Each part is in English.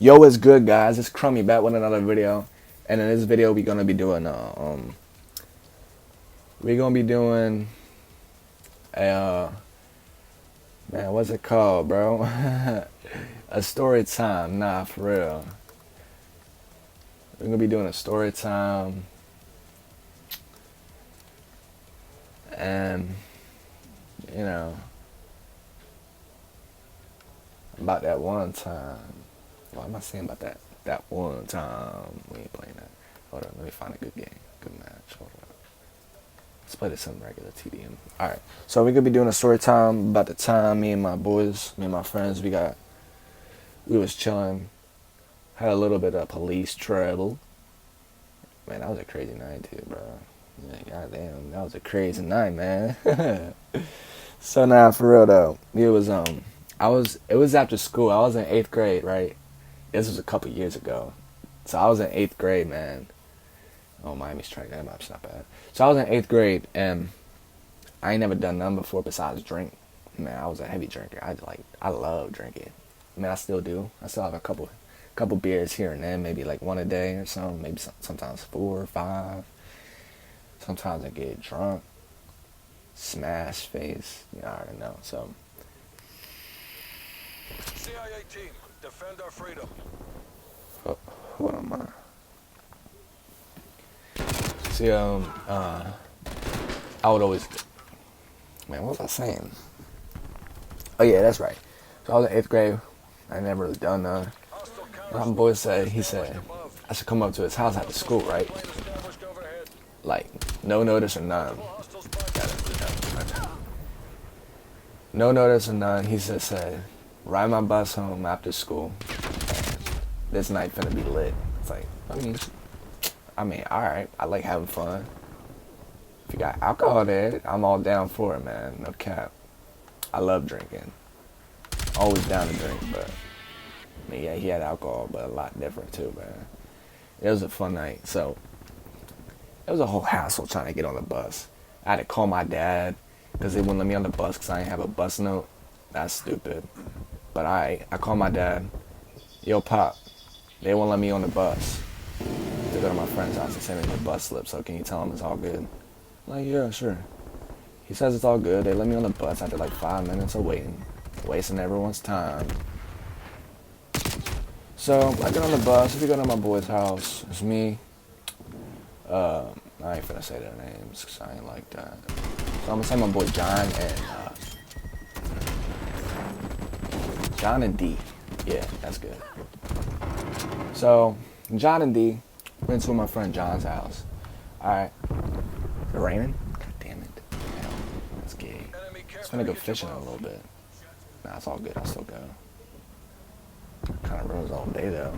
Yo, what's good, guys? It's Crummy back with another video, and in this video we're gonna be doing a man, what's it called, bro? A story time. Nah, for real. We're gonna be doing a story time, and you know about that one time. What am I saying about that one time we ain't playing that? Hold on, let me find a good game, good match. Hold on. Let's play this some regular TDM. Alright, so we're gonna be doing a story time about the time me and my friends, we was chilling, had a little bit of police trouble. Man, that was a crazy night too, bro. Yeah, goddamn, that was a crazy night, man. So now, for real though, it was after school. I was in 8th grade, right? This was a couple years ago. So I was in 8th grade, man. Oh, Miami's trying that map's not bad. So I was in 8th grade, and I ain't never done nothing before besides drink. Man, I was a heavy drinker. I love drinking. I mean, I still do. I still have a couple beers here and then, maybe like one a day or something. Maybe sometimes 4 or 5. Sometimes I get drunk, smash face. You know, I already know. So. CIA team, defend our freedom. Oh, what am I? See, I would always. Man, what was I saying? Oh yeah, that's right. So I was in 8th grade. I never really done nothing. My boy said, he said I should come up to his house after school, right? Like, no notice or none. No notice or none. He just said, ride my bus home after school. This night finna be lit. It's like, I mean, alright. I like having fun. If you got alcohol there, I'm all down for it, man. No cap. I love drinking. Always down to drink, but I mean, yeah, he had alcohol, but a lot different too, man. It was a fun night. So it was a whole hassle trying to get on the bus. I had to call my dad because they wouldn't let me on the bus because I didn't have a bus note. That's stupid. But I called my dad. Yo, Pop, they won't let me on the bus to go to my friend's house and send me the bus slip. So can you tell him it's all good? I'm like, yeah, sure. He says it's all good. They let me on the bus after like 5 minutes of waiting, wasting everyone's time. So I get on the bus. We go to my boy's house. It's me. I ain't finna say their names because I ain't like that. So I'm gonna say my boy John and D. Yeah, that's good. So John and D went to my friend John's house. Alright. Is it raining? God damn it. Hell, that's gay. Just gonna go fishing in a little bit. Nah, it's all good. I'll still go. Kind of ruins all day though.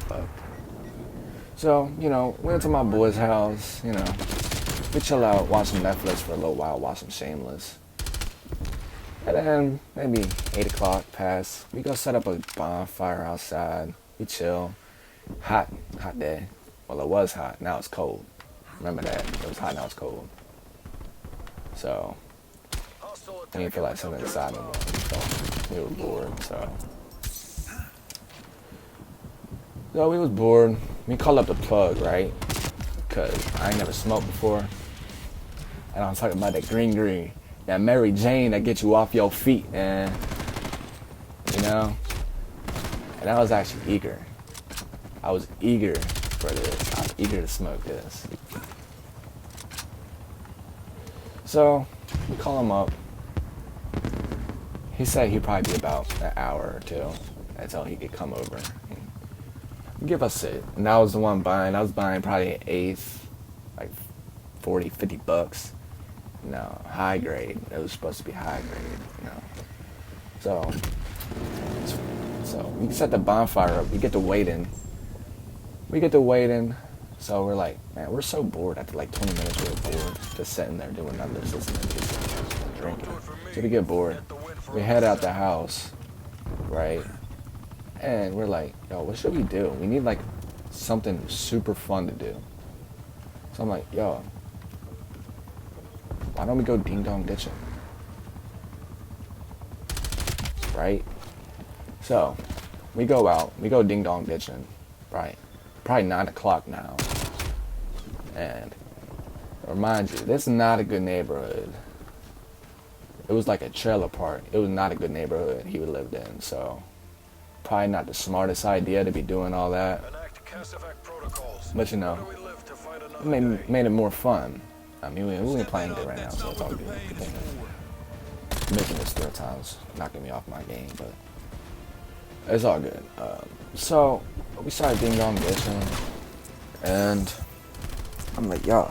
Fuck. So, went to my boy's house, we chill out, watch some Netflix for a little while, watch some Shameless. And then maybe 8 o'clock pass. We go set up a bonfire outside. We chill. Hot day. Well, it was hot. Now it's cold. Remember that. It was hot, now it's cold. So, we didn't feel like sitting inside no more. So, we were bored, so we was bored. We called up the plug, right? Because I ain't never smoked before. And I'm talking about that green. That Mary Jane that gets you off your feet, man. And I was actually eager. I was eager for this. I was eager to smoke this. So, we call him up. He said he'd probably be about an hour or two until he could come over. Give us it. And I was the one buying. I was buying probably an eighth, like 40, 50 bucks. High grade. It was supposed to be high grade, So we set the bonfire up. We get to waiting. So we're like, man, we're so bored. After like 20 minutes, we were bored. Just sitting there doing nothing, just listening to music and drinking. So we get bored. We head out the house, right? And we're like, yo, what should we do? We need like something super fun to do. So I'm like, yo, why don't we go ding dong ditching? Right? So we go out, we go ding dong ditching, right? Probably 9 o'clock now. And remind you, this is not a good neighborhood. It was like a trailer park. It was not a good neighborhood he lived in, so probably not the smartest idea to be doing all that. Enact CASEVAC protocols. But you know, Where do we live to fight it another day? made it more fun. I mean, we ain't playing good right now, so it's all good. Making this 3 times, knocking me off my game, but it's all good. So we started ding dong ditching, and I'm like, yo,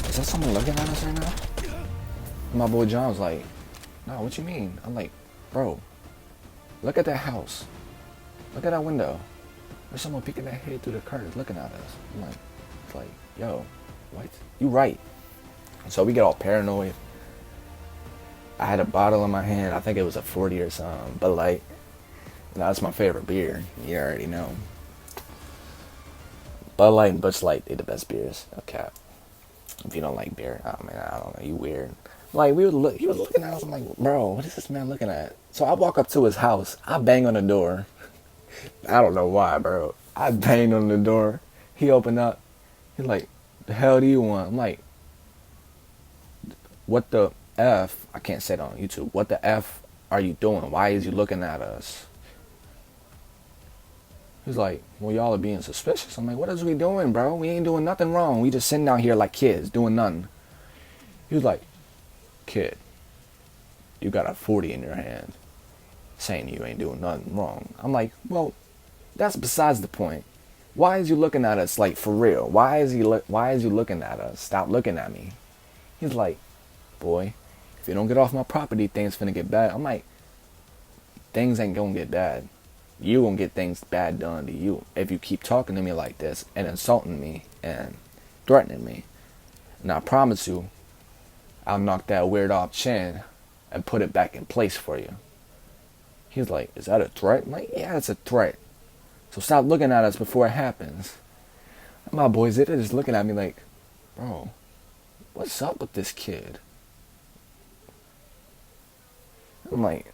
is that someone looking at us right now? And my boy John was like, no, what you mean? I'm like, bro, look at that house. Look at that window. There's someone peeking their head through the curtains looking at us. I'm like, it's like, yo, what? You right. So we get all paranoid. I had a bottle in my hand. I think it was a 40 or something. Bud Light. That's my favorite beer. You already know. Bud Light and Busch Light, they're the best beers. Okay. If you don't like beer, oh man, I don't know. You weird. Like he was looking at us. I'm like, bro, what is this man looking at? So I walk up to his house. I bang on the door. I don't know why, bro. I banged on the door. He opened up. He's like, the hell do you want? I'm like, what the F? I can't say it on YouTube. What the F are you doing? Why is you looking at us? He's like, well, y'all are being suspicious. I'm like, what is we doing, bro? We ain't doing nothing wrong. We just sitting down here like kids, doing nothing. He was like, kid, you got a 40 in your hand, saying you ain't doing nothing wrong. I'm like, well, that's besides the point. Why is you looking at us like for real? Why is you looking at us? Stop looking at me. He's like, boy, if you don't get off my property, things finna get bad. I'm like, things ain't gonna get bad. You gonna get things bad done to you if you keep talking to me like this and insulting me and threatening me. And I promise you, I'll knock that weird off chin and put it back in place for you. He's like, is that a threat? I'm like, yeah, it's a threat. So stop looking at us before it happens. And my boys, they're just looking at me like, bro, what's up with this kid? I'm like,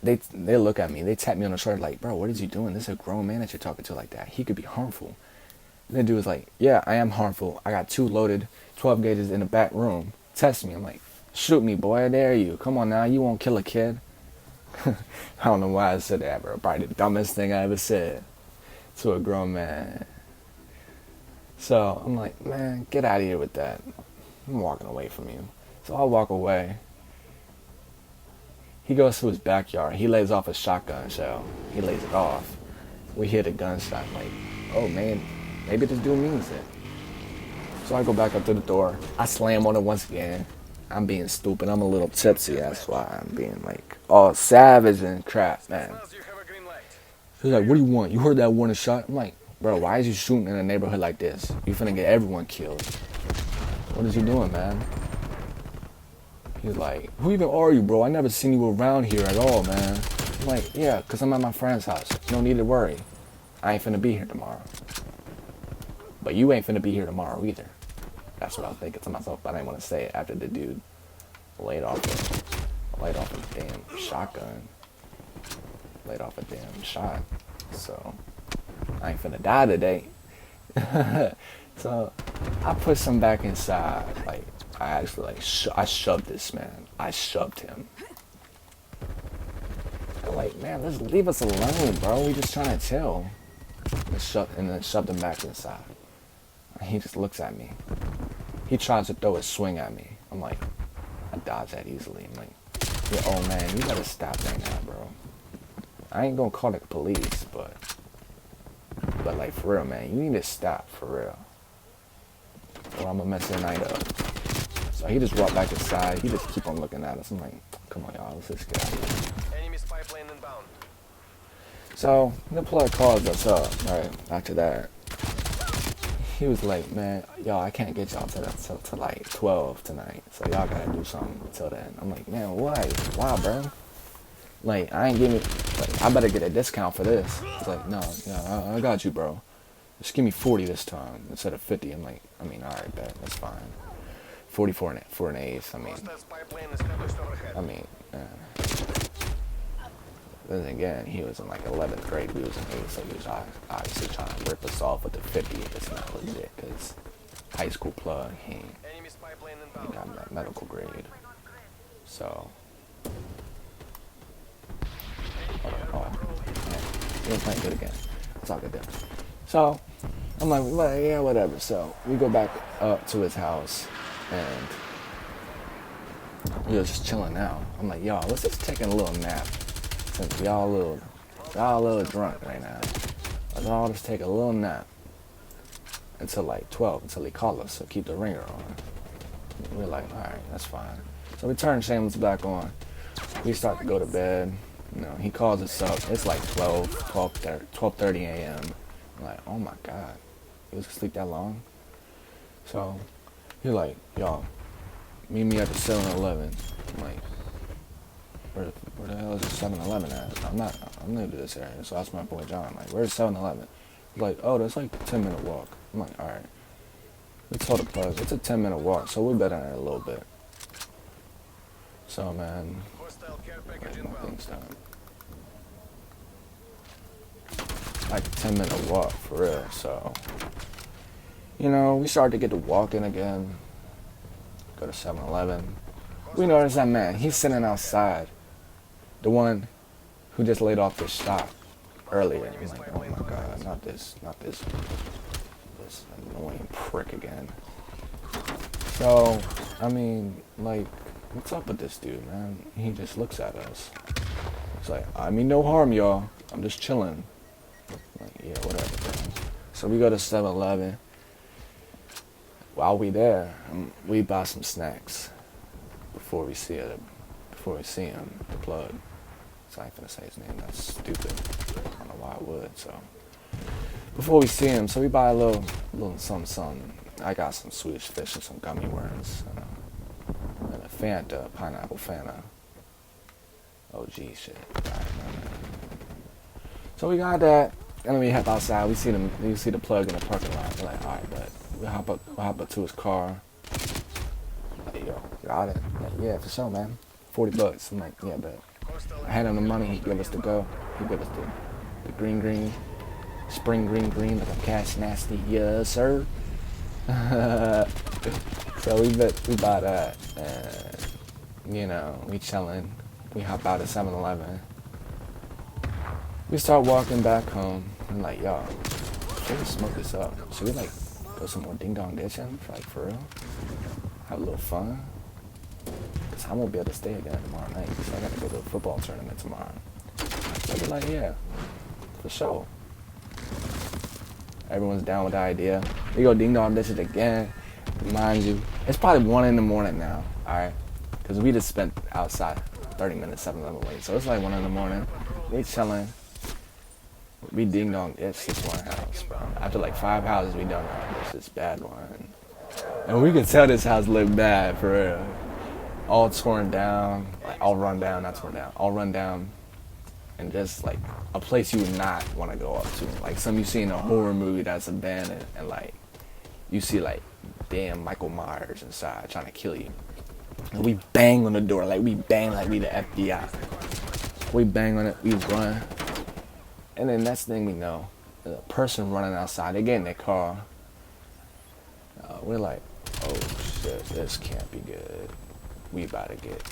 they look at me, they tap me on the shoulder like, bro, what is you doing? This is a grown man that you're talking to like that. He could be harmful. And the dude was like, yeah, I am harmful. I got 2 loaded 12 gauges in the back room. Test me. I'm like, shoot me, boy. I dare you. Come on now. You won't kill a kid. I don't know why I said that, bro. Probably the dumbest thing I ever said to a grown man. So I'm like, man, get out of here with that. I'm walking away from you. So I walk away. He goes to his backyard. He lays off a shotgun shell. He lays it off. We hear the gunshot. I'm like, oh man, maybe this dude means it. So I go back up to the door. I slam on it once again. I'm being stupid. I'm a little tipsy. That's why I'm being like all savage and crap, man. You have a green light. He's like, what do you want? You heard that warning shot? I'm like, bro, why is you shooting in a neighborhood like this? You finna get everyone killed. What is you doing, man? He's like, who even are you, bro? I never seen you around here at all, man. I'm like, yeah, because I'm at my friend's house. No need to worry. I ain't finna be here tomorrow. But you ain't finna be here tomorrow either. That's what I was thinking to myself, but I didn't want to say it after the dude laid off a damn shotgun. Laid off a damn shot. So, I ain't finna die today. So, I pushed him back inside. Like, I actually, I shoved this man. I shoved him. I'm like, man, just leave us alone, bro. We just trying to chill. And then shoved him back inside. And he just looks at me. He tries to throw a swing at me. I'm like, I dodge that easily. I'm like, yeah, oh man, you gotta stop right now, bro. I ain't gonna call the police, but like for real, man, you need to stop for real. Or I'm gonna mess your night up. So he just walked back inside. He just keep on looking at us. I'm like, come on, y'all, let's just get out of here. Enemy spy plane inbound. So the plug calls us up. Right after that, he was like, man, y'all, I can't get y'all to like 12 tonight. So y'all gotta do something until then. I'm like, man, why? Why, bro? Like, I ain't giving, like, I better get a discount for this. He's like, no, I got you, bro. Just give me 40 this time instead of 50. I'm like, I mean, all right, bet, that's fine. 40 for an ace. I mean, Then again, he was in like 11th grade. We was in 8th, so he was obviously trying to rip us off with the 50 if it's not legit, because high school plug, he Enemy spy plane got inbound. that medical grade. So, oh, man, he was playing good again. It's all good there. So, I'm like, well, yeah, whatever. So, we go back up to his house, and we were just chilling out. I'm like, y'all, let's just take a little nap. Since y'all a little drunk right now. Let's all just take a little nap until like 12, until he called us, so keep the ringer on. We're like, alright, that's fine. So we turn Shameless back on. We start to go to bed. You know, he calls us up. It's like 12:30 a.m. I'm like, oh my God. He was asleep that long? So he's like, y'all, meet me at the 7-Eleven. I'm like, where the hell is the 7-Eleven at? I'm new to this area, so I asked my boy John, like, where's 7-Eleven? He's like, oh, that's like a 10-minute walk. I'm like, alright. We told the plug, it's a 10-minute walk, so we've been in there a little bit. So, man, Hostile care package my inbound. thing's done. Like a 10-minute walk, for real, so. You know, we started to get to walking again. Go to 7-Eleven. We noticed that man, he's sitting outside. The one who just laid off this stock earlier. I'm like, oh my God, not this annoying prick again. So, I mean, like, what's up with this dude, man? He just looks at us. He's like, I mean no harm, y'all. I'm just chilling. I'm like, yeah, whatever, man. So we go to 7-Eleven. While we there, we buy some snacks before we see him, the plug. So I ain't finna say his name, that's stupid. I don't know why I would, so. Before we see him, so we buy a little something. I got some Swedish fish and some gummy worms. And a Fanta, pineapple Fanta. OG shit. So we got that, and then we head outside. We see the plug in the parking lot. We're like, alright, but we hop up to his car. Like, yo, got it. Like, yeah, for sure, man. $40. I'm like, yeah, but I had him the money. He gave us the go. He gave us the green, spring green, like a cash nasty. Yes, sir. So we buy that, and you know, we chilling. We hop out at 7-Eleven. We start walking back home. I'm like, y'all, should we smoke this up? Should we like go some more ding dong ditching? Like for real? Have a little fun? Cause I won't be able to stay again tomorrow night. So I gotta go to a football tournament tomorrow. So I'll be like, yeah, for sure. Everyone's down with the idea. We go ding dong ditches again. Mind you, it's probably 1 in the morning now. All right, cause we just spent outside 30 minutes 7-Eleven wait. So it's like 1 in the morning. We chilling. We ding dong ditch this one house, bro. After like 5 houses, we done this bad one. And we could tell this house looked bad for real. All torn down, like all run down, not torn down, all run down, and just like a place you would not want to go up to. Like some you see in a horror movie that's abandoned, and like you see like damn Michael Myers inside trying to kill you. And we bang on the door, like we bang like we the FBI. We bang on it, we run, and then next thing we know, there's a person running outside. They get in their car. We're like, oh shit, this can't be good. We about to get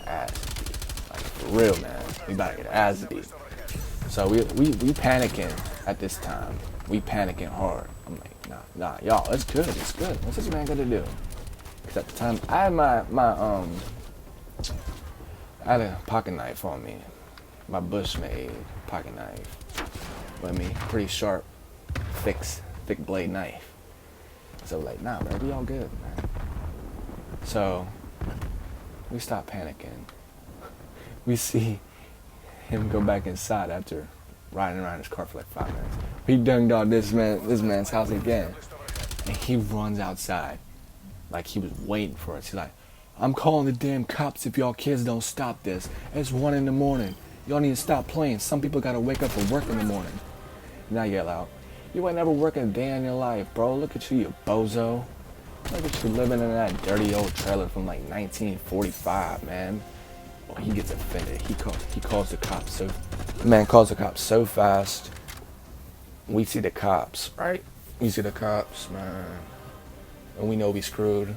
ass beat. Like for real, man. We about to get ass beat. So we panicking at this time. We panicking hard. I'm like, nah, y'all, it's good. What's this man gonna do? Cause at the time I had I had a pocket knife on me. My Bushmade pocket knife. With me, pretty sharp, thick blade knife. So like, nah, bro, we all good, man. So we stop panicking. We see him go back inside after riding around his car for like 5 minutes. He dunged on this man's house again, and he runs outside like he was waiting for us. He's like, I'm calling the damn cops if y'all kids don't stop this. It's 1 in the morning. Y'all need to stop playing. Some people gotta wake up for work in the morning. And I yell out, you ain't never working a day in your life, bro. Look at you bozo. Look at you living in that dirty old trailer from like 1945, man. he gets offended. He calls the cops. So the man calls the cops so fast. We see the cops, right? We see the cops, man, and we know we screwed.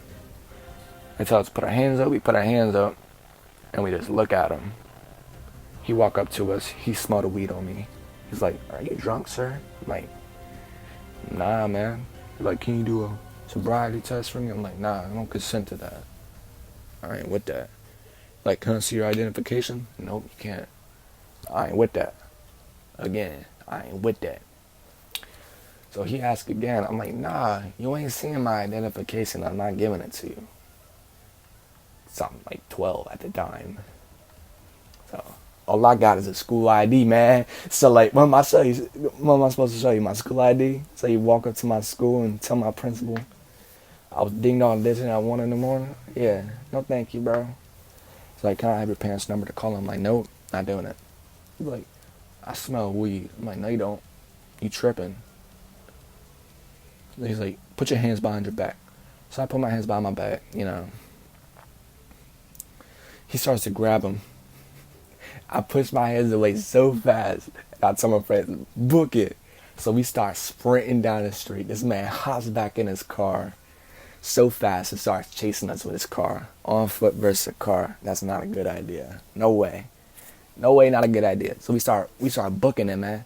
They tell us to put our hands up. We put our hands up, and we just look at him. He walk up to us. He smelled the weed on me. He's like, "Are you drunk, sir?" I'm like, "Nah, man." He's like, "Can you do a sobriety test for me?" I'm like, "Nah, I don't consent to that. I ain't with that." Like, "Can I see your identification?" "Nope, you can't." "I ain't with that." Again, "I ain't with that." So he asked again. I'm like, "Nah, you ain't seeing my identification. I'm not giving it to you." Something like 12 at the time. So all I got is a school ID, man. So like, when am I supposed to show you my school ID? So you walk up to my school and tell my principal I was ding dong ditching at 1 in the morning? Yeah, no thank you, bro. He's like, "Can I have your parents' number to call him?" I'm like, "Nope, not doing it." He's like, "I smell weed." I'm like, "No, you don't. You tripping." He's like, "Put your hands behind your back." So I put my hands behind my back, you know. He starts to grab him. I push my hands away so fast. I tell my friends, "Book it." So we start sprinting down the street. This man hops back in his car so fast and starts chasing us with his car. On foot versus a car. That's not a good idea. No way. No way, not a good idea. So we start booking it, man.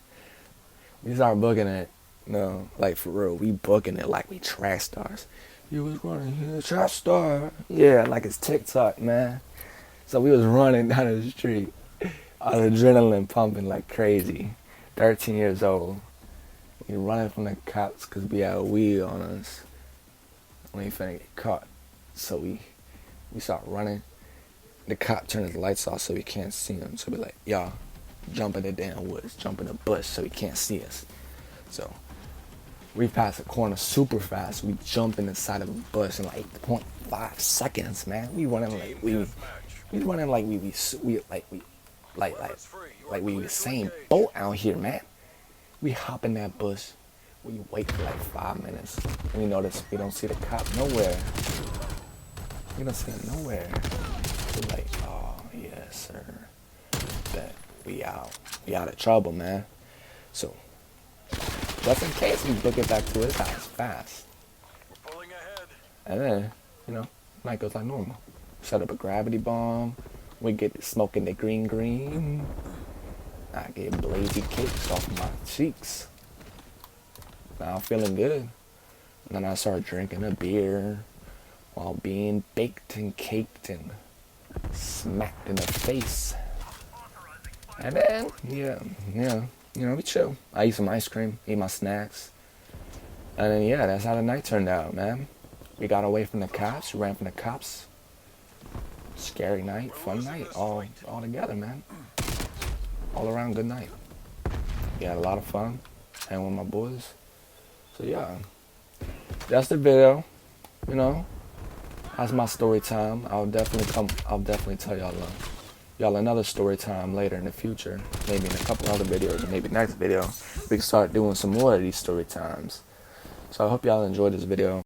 We start booking it. No, like for real. We booking it like we track stars. "You was running here, track star." Yeah, like it's TikTok, man. So we was running down the street. Our adrenaline pumping like crazy. 13 years old. We running from the cops because we had weed on us. We ain't finna get caught. So we start running. The cop turned his lights off so we can't see him. So we like, "Y'all, jump in the damn woods. Jump in the bush so he can't see us." So we pass a corner super fast. We jump in the side of a bush in like 0.5 seconds, man. We running like we Usain Bolt out here, man. We hop in that bush. We wait for like 5 minutes. And we notice we don't see the cop nowhere. We don't see him nowhere. We're like, "Oh, yes, sir. Bet we out. We out of trouble, man." So, just in case, we book it back to his house fast. We're pulling ahead. And then, night goes like normal. Set up a gravity bomb. We get smoking the green. I get blazy cakes off my cheeks. Now I'm feeling good. And then I start drinking a beer while being baked and caked and smacked in the face. And then, we chill. I eat some ice cream, eat my snacks. And then, that's how the night turned out, man. We got away from the cops, we ran from the cops. Scary night, fun night, all together, man. All around good night. We had a lot of fun, hanging with my boys. So yeah, that's the video. That's my story time. I'll definitely tell y'all another story time later in the future. Maybe in a couple other videos, or maybe next video we can start doing some more of these story times. So I hope y'all enjoyed this video.